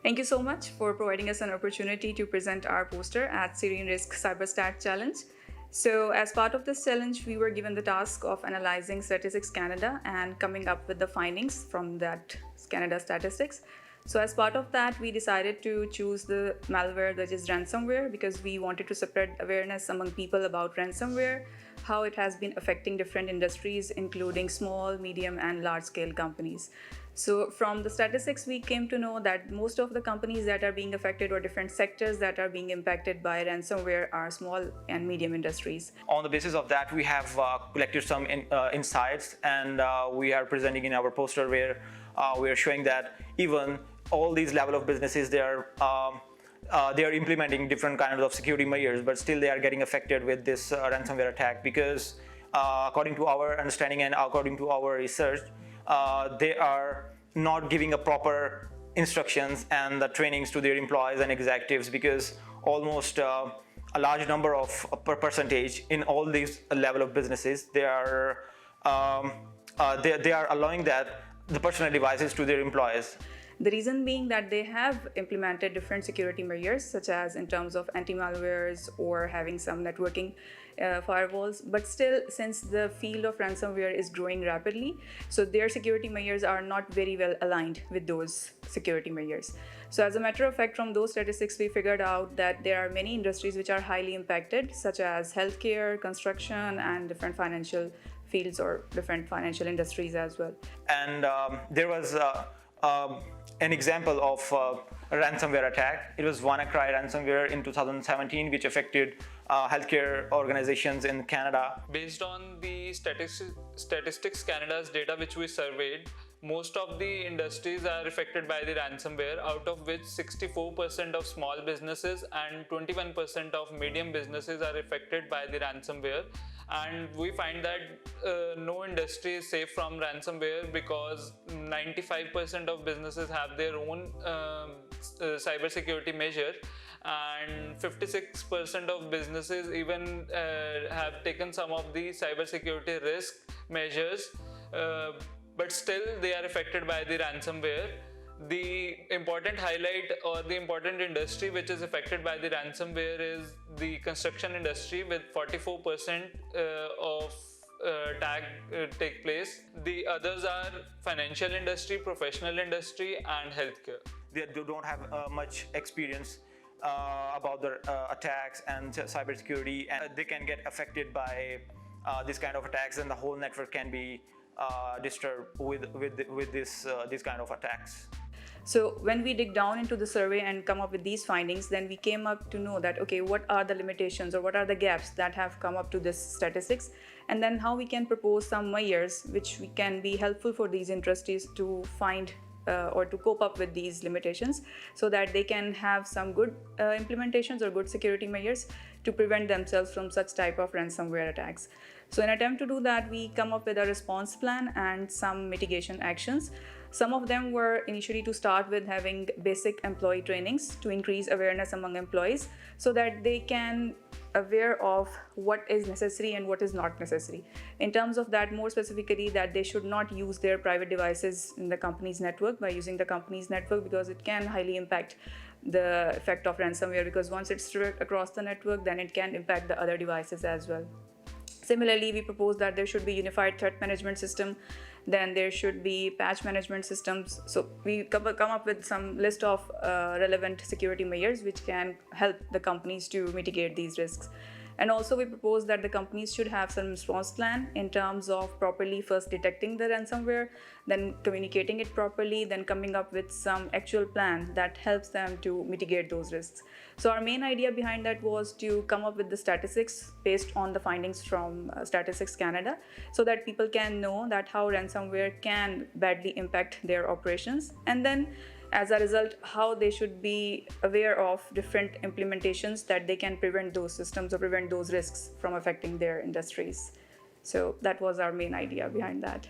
Thank you so much for providing us an opportunity to present our poster at SERENE-RISC Cyberstats Challenge. So as part of this challenge, we were given the task of analyzing Statistics Canada and coming up with the findings from that Canada statistics. So as part of that, we decided to choose the malware that is ransomware because we wanted to spread awareness among people about ransomware, how it has been affecting different industries, including small, medium, and large-scale companies. So from the statistics, we came to know that most of the companies that are being affected or different sectors that are being impacted by ransomware are small and medium industries. On the basis of that, we have collected some insights, and we are presenting in our poster where we are showing that even all these level of businesses, they are implementing different kinds of security measures, but still they are getting affected with this ransomware attack because according to our understanding and according to our research, they are not giving a proper instructions and the trainings to their employees and executives, because almost a large number of percentage in all these level of businesses, they are allowing that the personal devices to their employees. The reason being that they have implemented different security measures, such as in terms of anti-malwares or having some networking firewalls, but still, since the field of ransomware is growing rapidly, so their security measures are not very well aligned with those security measures. So as a matter of fact, from those statistics, we figured out that there are many industries which are highly impacted, such as healthcare, construction, and different financial fields or different financial industries as well. And there was an example of a ransomware attack. It was WannaCry ransomware in 2017, which affected healthcare organizations in Canada. Based on the Statistics Canada's data which we surveyed, most of the industries are affected by the ransomware, out of which 64% of small businesses and 21% of medium businesses are affected by the ransomware. And we find that no industry is safe from ransomware because 95% of businesses have their own cybersecurity measure, and 56% of businesses even have taken some of the cybersecurity risk measures, but still they are affected by the ransomware. The important highlight or the important industry which is affected by the ransomware is the construction industry, with 44% of attack take place. The others are financial industry, professional industry, and healthcare. They don't have much experience about the attacks and cybersecurity, and they can get affected by this kind of attacks, and the whole network can be disturbed with this kind of attacks. So when we dig down into the survey and come up with these findings, then we came up to know that, okay, what are the limitations or what are the gaps that have come up to this statistics, and then how we can propose some measures which can be helpful for these industries to find or to cope up with these limitations, so that they can have some good implementations or good security measures to prevent themselves from such type of ransomware attacks. So in an attempt to do that, we come up with a response plan and some mitigation actions. Some of them were initially to start with having basic employee trainings to increase awareness among employees so that they can aware of what is necessary and what is not necessary. In terms of that, more specifically, that they should not use their private devices in the company's network by using the company's network, because it can highly impact the effect of ransomware, because once it's spread across the network, then it can impact the other devices as well. Similarly, we propose that there should be unified threat management system, then there should be patch management systems. So we come up with some list of relevant security measures which can help the companies to mitigate these risks. And also we propose that the companies should have some response plan in terms of properly first detecting the ransomware, then communicating it properly, then coming up with some actual plan that helps them to mitigate those risks. So our main idea behind that was to come up with the statistics based on the findings from Statistics Canada, so that people can know that how ransomware can badly impact their operations, and then as a result, how they should be aware of different implementations that they can prevent those systems or prevent those risks from affecting their industries. So that was our main idea behind that.